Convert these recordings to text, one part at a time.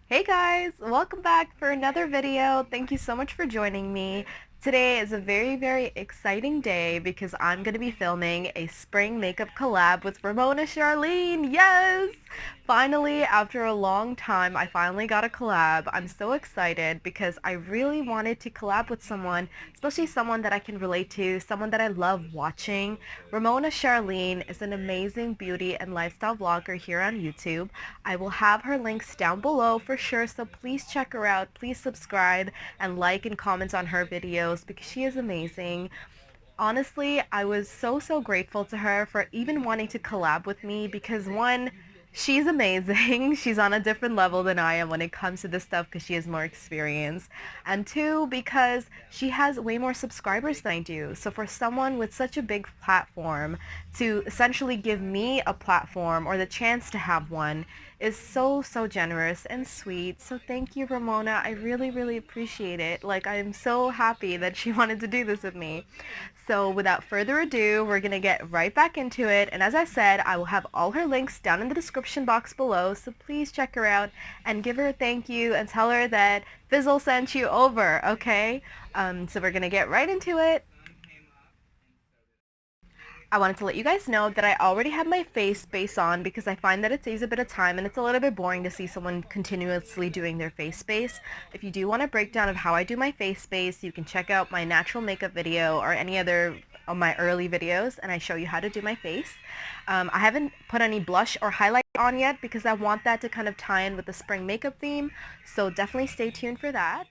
Hey guys, welcome back for another video. Thank you so much for joining me. Today is a very exciting day because I'm going to be filming a spring makeup collab with Remona Charlene. Yes! Finally, after a long time, I finally got a collab. I'm so excited because I really wanted to collab with someone, especially someone that I can relate to, someone that I love watching. Remona Charlene is an amazing beauty and lifestyle vlogger here on YouTube. I will have her links down below for sure, so please check her out. Please subscribe and like and comment on her videos because she is amazing. Honestly, I was so grateful to her for even wanting to collab with me because one, she's amazing. She's on a different level than I am when it comes to this stuff because she has more experience. And two, because she has way more subscribers than I do. So for someone with such a big platform to essentially give me a platform or the chance to have one is so generous and sweet. So thank you, Ramona. I really appreciate it. Like, I'm so happy that she wanted to do this with me. So without further ado, we're going to get right back into it. And as I said, I will have all her links down in the description box below. So please check her out and give her a thank you and tell her that Fizzle sent you over, okay? So we're going to get right into it. I wanted to let you guys know that I already have my face base on because I find that it saves a bit of time and it's a little bit boring to see someone continuously doing their face base. If you do want a breakdown of how I do my face base, you can check out my natural makeup video or any other of my early videos and I show you how to do my face. I haven't put any blush or highlight on yet because I want that to kind of tie in with the spring makeup theme, so definitely stay tuned for that.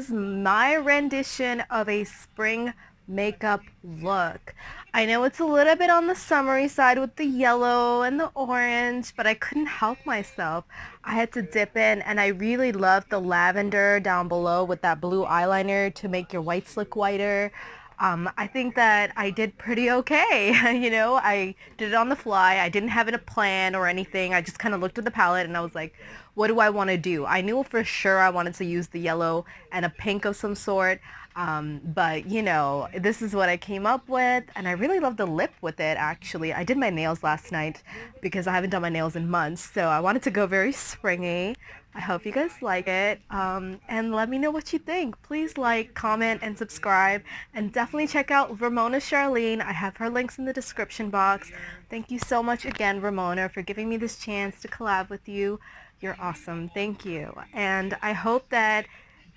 is my rendition of a spring makeup look. I know it's a little bit on the summery side with the yellow and the orange, but I couldn't help myself. I had to dip in, and I really loved the lavender down below with that blue eyeliner to make your whites look whiter. I think that I did pretty okay. I did it on the fly. I didn't have it a plan or anything. I just kind of looked at the palette and I was like, what do I want to do? I knew for sure I wanted to use the yellow and a pink of some sort. But this is what I came up with, and I really love the lip with it actually. I did my nails last night because I haven't done my nails in months, so I wanted to go very springy. I hope you guys like it, and let me know what you think. Please like, comment, and subscribe, and definitely check out Remona Charlene. I have her links in the description box. Thank you so much again, Remona, for giving me this chance to collab with you. You're awesome. Thank you. And I hope that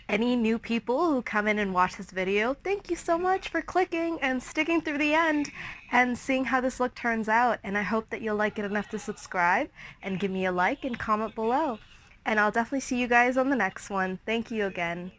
any new people who come in and watch this video, thank you so much for clicking and sticking through the end and seeing how this look turns out. And I hope that you'll like it enough to subscribe and give me a like and comment below. And I'll definitely see you guys on the next one. Thank you again.